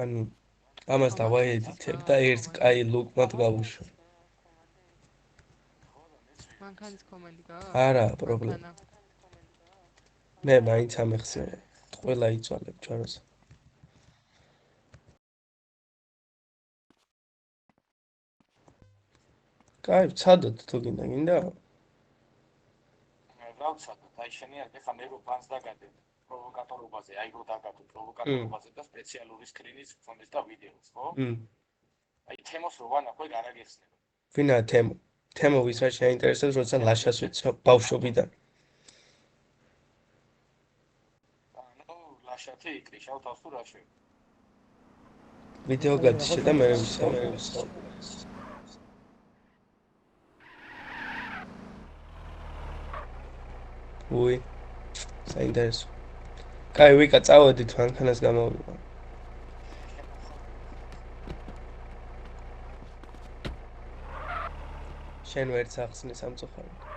ანუ ამას დავაედიტებ და ერთ კაი ლუკმად გავუშვა. მანქანის კომენტი გაქვს? არა, პრობლემა. მე მაინც ამეხსენე. ყველა იწვალებ ჯვაროს. კაი, ვცადოთ თუ გინდა? გავცადოთ, აი შენი ახლა მე რო ბანს დაგადებ პროვოკატორობაზე, აი რო დაგადებ პროვოკატორობაზე და სპეციალური სკრინის ფონდეს და ვიდეოს, ხო? აი თემოს რო ვანახო, ეგ არ აგეხსნება. ვინა თემო? თემო ვის რა შეინტერესებს, როცა ლაშას ვიცნობ ბავშვობიდან. ანუ ლაშათი იკრიშავ თავს თუ რა შევ. ვიდეო გადიშე და მე ვისაუბრე. უი, საინტერესო. კაი, ვიკა, წავედით მანქანას გამოვიყო. შენ ვერც ახსნე სამწუხაროდ.